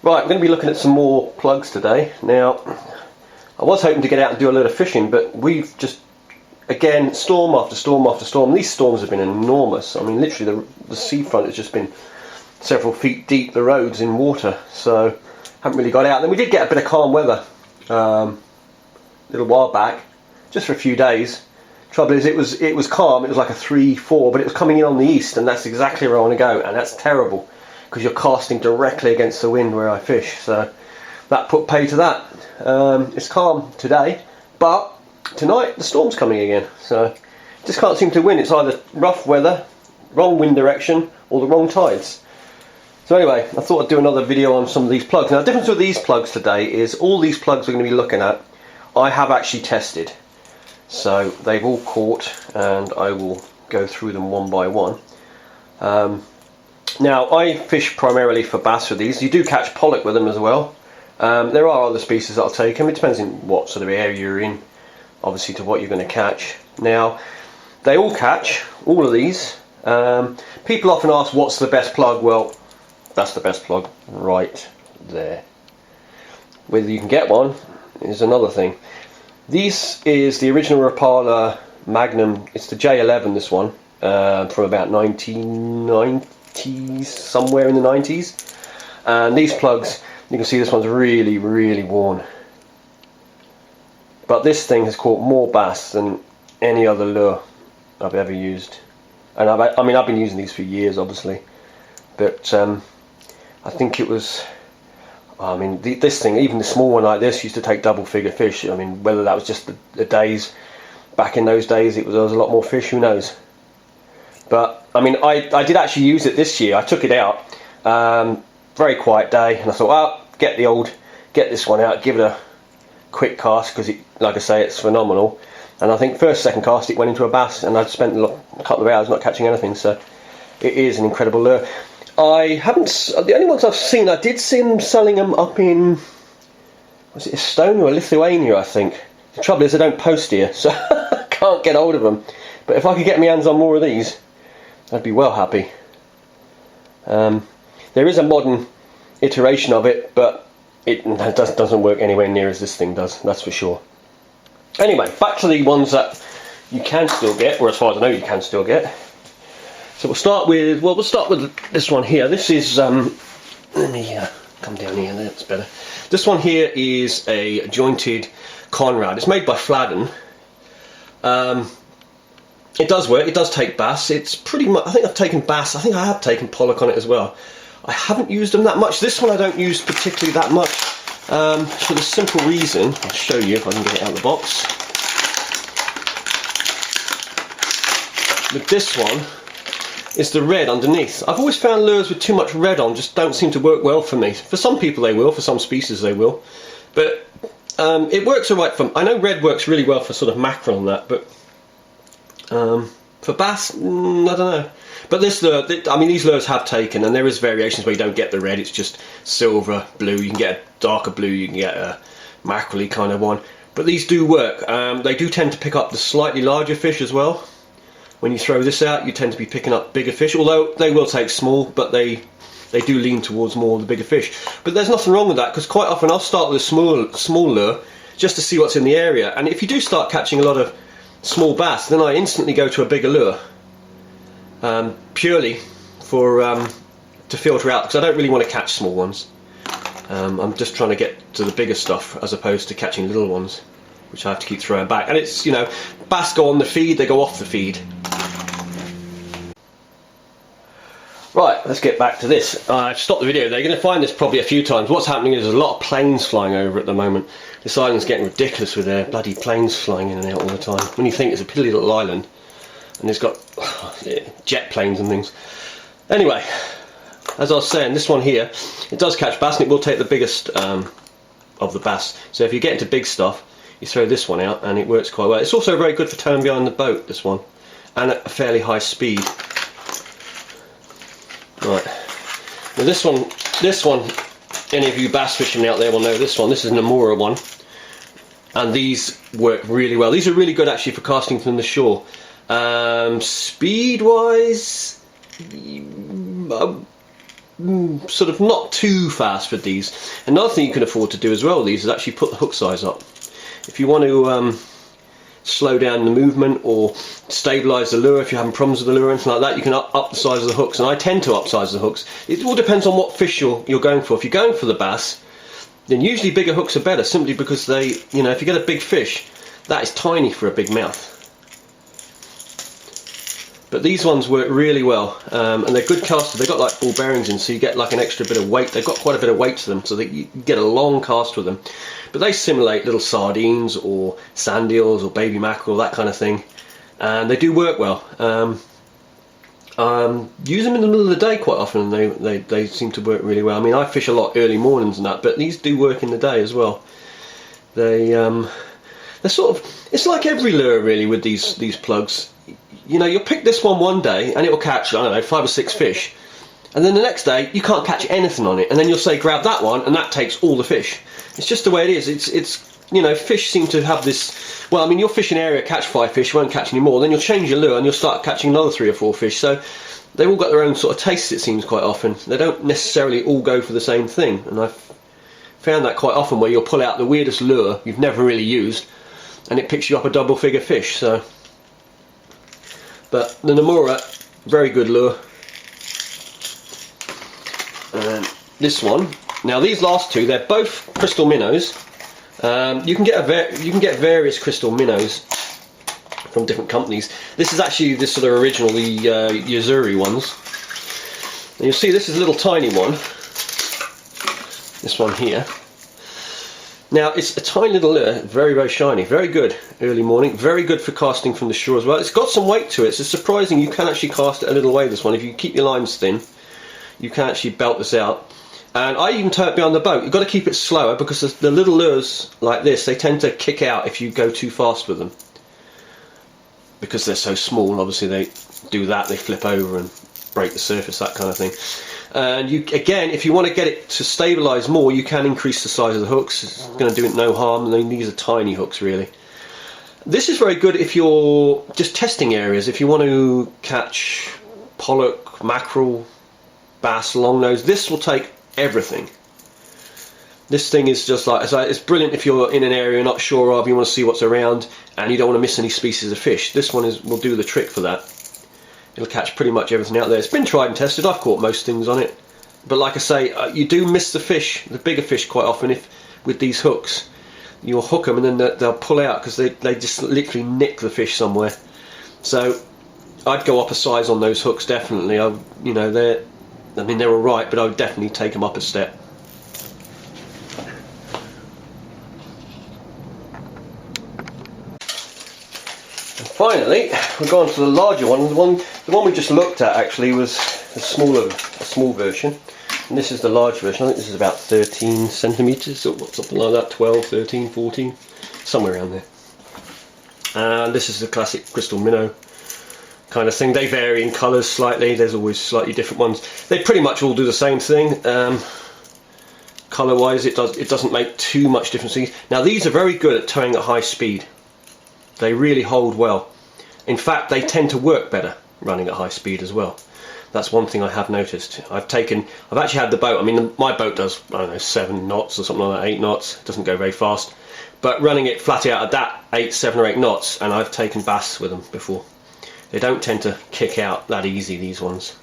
Right, we're going to be looking at some more plugs today. Now, I was hoping to get out and do a lot of fishing, but we've just, again, storm after storm after storm. These storms have been enormous. I mean, literally the seafront has just been several feet deep, the roads in water, so haven't really got out. Then we did get a bit of calm weather a little while back, just for a few days. Trouble is, it was calm, it was like a 3-4, but it was coming in on the east, and that's exactly where I want to go, and that's terrible, because you're casting directly against the wind where I fish, so that put pay to that. It's calm today, but tonight the storm's coming again, so just can't seem to win. It's either rough weather, wrong wind direction, or the wrong tides. So anyway, I thought I'd do another video on some of these plugs. Now the difference with these plugs today is all these plugs we're going to be looking at, I have actually tested. So they've all caught, and I will go through them one by one. Now I fish primarily for bass with these. You do catch pollock with them as well. There are other species that I'll take them. It depends on what sort of area you're in, obviously, to what you're going to catch. Now they all catch, all of these. People often ask what's the best plug. Well, that's the best plug right there. Whether you can get one is another thing. This is the original Rapala Magnum. It's the J11, this one, from about 1990s, somewhere in the 90s. And these plugs, you can see this one's really, really worn. But this thing has caught more bass than any other lure I've ever used. And I mean, I've been using these for years, obviously. But I think it was... I mean, this thing, even the small one like this, used to take double-figure fish. I mean, whether that was just the days, back in those days, there was a lot more fish, who knows. But, I mean, I did actually use it this year. I took it out, very quiet day, and I thought, well, get this one out, give it a quick cast, because, like I say, it's phenomenal. And I think first, second cast, it went into a bass, and I'd spent a couple of hours not catching anything, so it is an incredible lure. I haven't, the only ones I've seen, I did see them selling them up in, was it Estonia or Lithuania, I think. The trouble is I don't post here, so I can't get hold of them. But if I could get my hands on more of these, I'd be well happy. There is a modern iteration of it, but it doesn't work anywhere near as this thing does, that's for sure. Anyway, back to the ones that you can still get, or as far as I know you can still get. So we'll start with this one here. This is, let me come down here, that's better. This one here is a jointed Conrad. It's made by Fladen. It does work, it does take bass. It's pretty much, I think I've taken bass, I think I have taken pollock on it as well. I haven't used them that much. This one I don't use particularly that much, for the simple reason, I'll show you if I can get it out of the box. With this one, it's the red underneath. I've always found lures with too much red on just don't seem to work well for me. For some people they will, for some species they will. But it works alright for... I know red works really well for sort of mackerel and that, but for bass, I don't know. But this lure, I mean, these lures have taken, and there is variations where you don't get the red, it's just silver, blue. You can get a darker blue, you can get a mackerel-y kind of one. But these do work. They do tend to pick up the slightly larger fish as well. When you throw this out, you tend to be picking up bigger fish, although they will take small, but they do lean towards more of the bigger fish. But there's nothing wrong with that, because quite often I'll start with a small lure just to see what's in the area, and if you do start catching a lot of small bass, then I instantly go to a bigger lure, purely for to filter out, because I don't really want to catch small ones. I'm just trying to get to the bigger stuff as opposed to catching little ones, which I have to keep throwing back. And it's, you know, bass go on the feed, they go off the feed. Right, let's get back to this. I've stopped the video. They're going to find this probably a few times. What's happening is there's a lot of planes flying over at the moment. This island's getting ridiculous with their bloody planes flying in and out all the time. When you think it's a piddly little island, and it's got jet planes and things. Anyway, as I was saying, this one here, it does catch bass, and it will take the biggest of the bass. So if you get into big stuff, you throw this one out, and it works quite well. It's also very good for towing behind the boat, this one, and at a fairly high speed. Right, now this one, any of you bass fishing out there will know this one. This is a Nomura one, and these work really well. These are really good actually for casting from the shore. Speed wise, sort of not too fast with these. Another thing you can afford to do as well with these is actually put the hook size up. If you want to slow down the movement or stabilise the lure, if you're having problems with the lure or anything like that, you can up the size of the hooks, and I tend to upsize the hooks. It all depends on what fish you're going for. If you're going for the bass, then usually bigger hooks are better, simply because they, you know, if you get a big fish, that is tiny for a big mouth. But these ones work really well, and they're good casters. They've got like ball bearings in, so you get like an extra bit of weight. They've got quite a bit of weight to them, so that you get a long cast with them. But they simulate little sardines or sand eels or baby mackerel, that kind of thing, and they do work well. Use them in the middle of the day quite often, and they seem to work really well. I mean, I fish a lot early mornings and that, but these do work in the day as well. They're sort of, it's like every lure really with these plugs. You know, you'll pick this one day and it'll catch, I don't know, 5 or 6 fish, and then the next day you can't catch anything on it, and then you'll say grab that one, and that takes all the fish. It's just the way it is. It's you know, fish seem to have this, well, I mean, you'll fish an area, catch 5 fish, you won't catch any more, then you'll change your lure and you'll start catching another 3 or 4 fish. So they've all got their own sort of tastes, it seems, quite often. They don't necessarily all go for the same thing, and I've found that quite often, where you'll pull out the weirdest lure you've never really used and it picks you up a double figure fish. So, but the Nomura, very good lure. And this one, now these last two, they're both crystal minnows. You can get various crystal minnows from different companies. This is actually this sort of original, the Yo-zuri ones. And you'll see this is a little tiny one. This one here. Now it's a tiny little lure, very, very shiny, very good early morning, very good for casting from the shore as well. It's got some weight to it, so it's surprising you can actually cast it a little way, this one. If you keep your lines thin, you can actually belt this out. And I even tow it behind the boat. You've got to keep it slower, because the little lures like this, they tend to kick out if you go too fast with them. Because they're so small, obviously they do that, they flip over and break the surface, that kind of thing. And you, again, if you want to get it to stabilise more, you can increase the size of the hooks. It's going to do it no harm. I mean, these are tiny hooks, really. This is very good if you're just testing areas. If you want to catch pollock, mackerel, bass, longnose, this will take everything. This thing is just like, it's brilliant if you're in an area you're not sure of, you want to see what's around, and you don't want to miss any species of fish. This one will do the trick for that. It'll catch pretty much everything out there. It's been tried and tested. I've caught most things on it, but like I say, you do miss the fish, the bigger fish, quite often. If with these hooks, you'll hook them and then they'll pull out, because they just literally nick the fish somewhere. So I'd go up a size on those hooks, definitely. You know, they're all right, but I would definitely take them up a step. Finally, we've gone to the larger one. The one we just looked at actually was a small version, and this is the large version. I think this is about 13 centimeters or something like that, 12, 13, 14, somewhere around there. And this is the classic crystal minnow kind of thing. They vary in colours slightly. There's always slightly different ones. They pretty much all do the same thing. Colour-wise, it doesn't make too much difference. Now these are very good at towing at high speed. They really hold well. In fact, they tend to work better running at high speed as well. That's one thing I have noticed. I've actually had the boat, I mean, my boat does, I don't know, 7 knots or something like that, 8 knots. It doesn't go very fast. But running it flat out at that 7 or 8 knots, and I've taken bass with them before. They don't tend to kick out that easy, these ones.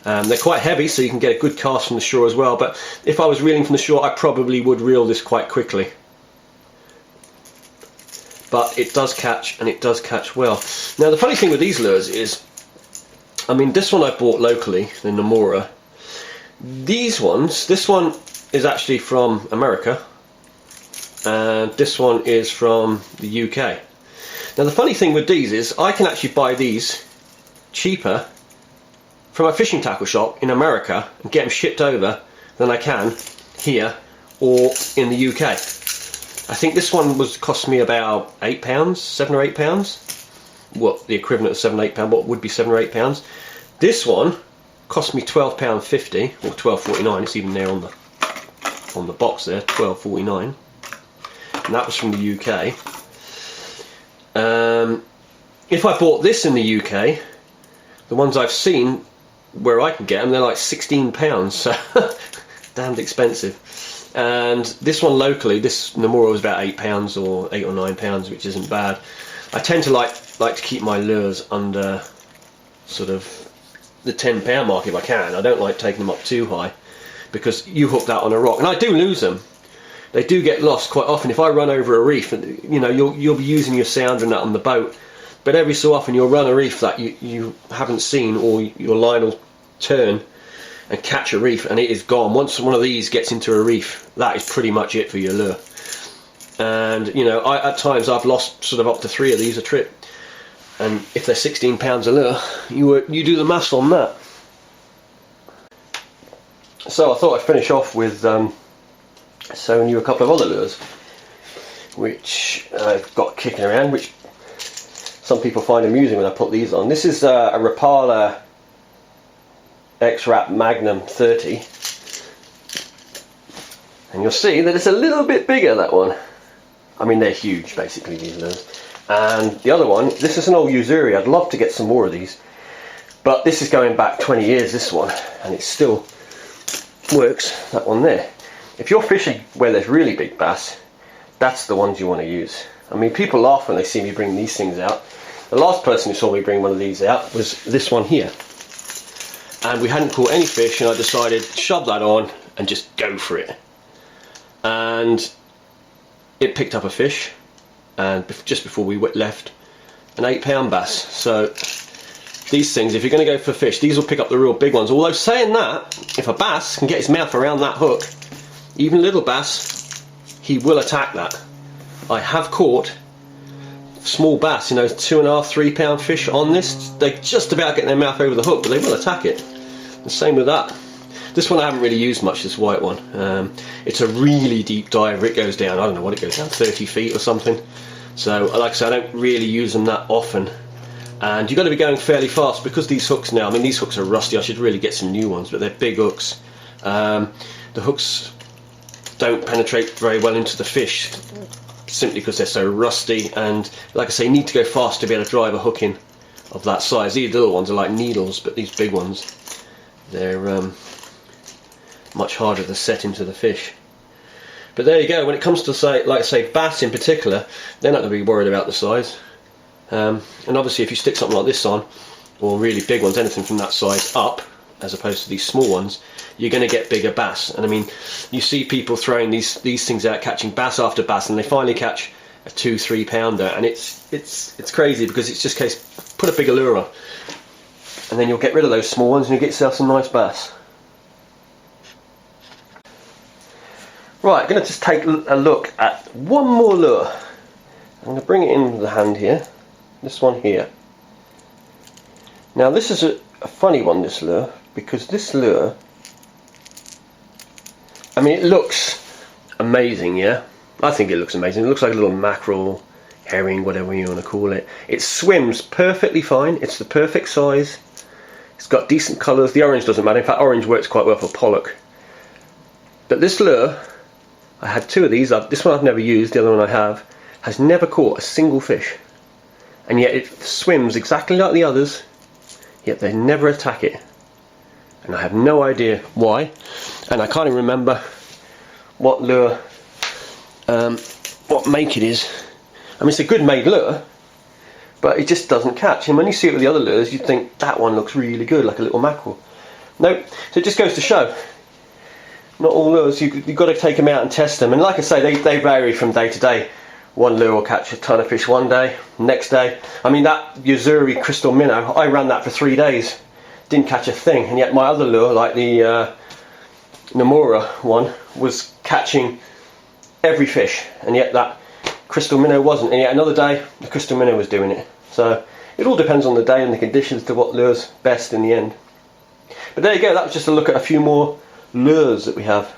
They're quite heavy, so you can get a good cast from the shore as well. But if I was reeling from the shore, I probably would reel this quite quickly. But it does catch, and it does catch well. Now the funny thing with these lures is, I mean, this one I bought locally, the Nomura. These ones, this one is actually from America, and this one is from the UK. Now the funny thing with these is, I can actually buy these cheaper from a fishing tackle shop in America and get them shipped over than I can here or in the UK. I think this one cost me about £8, £7 or £8. What the equivalent of £7 or £8? What would be £7 or £8? This one cost me £12.50 or £12.49. It's even there on the box there, £12.49, and that was from the UK. If I bought this in the UK, the ones I've seen, where I can get them, they're like £16, so damned expensive. And this one locally, this Nomura was about £8 or £8 or £9, which isn't bad. I tend to like to keep my lures under sort of the £10 mark if I can. I don't like taking them up too high, because you hook that on a rock, and I do lose them. They do get lost quite often. If I run over a reef, and you know, you'll be using your sounder and that on the boat, but every so often you'll run a reef that you haven't seen, or your line will turn and catch a reef and it is gone. Once one of these gets into a reef, that is pretty much it for your lure. And you know, at times I've lost sort of up to 3 of these a trip, and if they're £16 a lure, you do the maths on that. So I thought I'd finish off with showing you a couple of other lures which I've got kicking around, which some people find amusing when I put these on. This is a Rapala X-Rap Magnum 30, and you'll see that it's a little bit bigger, that one. I mean, they're huge basically, these lures. And the other one, this is an old Yo-zuri. I'd love to get some more of these, but this is going back 20 years, this one, and it still works, that one there. If you're fishing where there's really big bass, that's the ones you want to use. I mean, people laugh when they see me bring these things out. The last person who saw me bring one of these out was this one here, and we hadn't caught any fish, and I decided to shove that on and just go for it. And it picked up a fish, and just before we left, an £8 bass. So these things, if you're going to go for fish, these will pick up the real big ones. Although saying that, if a bass can get his mouth around that hook, even little bass, he will attack that. I have caught small bass, you know, 2.5, 3 pound fish on this. They just about get their mouth over the hook, but they will attack it. The same with that. This one I haven't really used much, this white one. It's a really deep diver. It goes down, I don't know what it goes down, 30 feet or something. So like I said, I don't really use them that often. And you've got to be going fairly fast, because these hooks now, I mean, these hooks are rusty. I should really get some new ones, but they're big hooks. The hooks don't penetrate very well into the fish, simply because they're so rusty, and like I say, you need to go fast to be able to drive a hook in of that size. These little ones are like needles, but these big ones, they're much harder to set into the fish. But there you go. When it comes to, say, like I say, bass in particular, they're not going to be worried about the size. And obviously if you stick something like this on, or really big ones, anything from that size up, as opposed to these small ones, you're going to get bigger bass. And I mean, you see people throwing these things out, catching bass after bass, and they finally catch a 2-3 pounder, and it's crazy, because it's just a case, put a bigger lure on, and then you'll get rid of those small ones and you get yourself some nice bass. Right, I'm going to just take a look at one more lure. I'm going to bring it in the hand here, this one here. Now this is a funny one, this lure, because this lure, I mean, it looks amazing, yeah? I think it looks amazing. It looks like a little mackerel, herring, whatever you want to call it. It swims perfectly fine. It's the perfect size. It's got decent colours. The orange doesn't matter. In fact, orange works quite well for pollock. But this lure, I had 2 of these. This one I've never used. The other one I have. Has never caught a single fish. And yet it swims exactly like the others. Yet they never attack it. And I have no idea why. And I can't even remember what lure, what make it is. I mean, it's a good made lure, but it just doesn't catch. And when you see it with the other lures, you think that one looks really good, like a little mackerel. Nope. So it just goes to show, not all lures, you've got to take them out and test them. And like I say, they vary from day to day. One lure will catch a ton of fish one day, next day. I mean, that Yo-zuri crystal minnow, I ran that for 3 days. Didn't catch a thing. And yet my other lure, like the Nomura one, was catching every fish. And yet that crystal minnow wasn't. And yet another day, the crystal minnow was doing it. So it all depends on the day and the conditions to what lure's best in the end. But there you go, that was just a look at a few more lures that we have.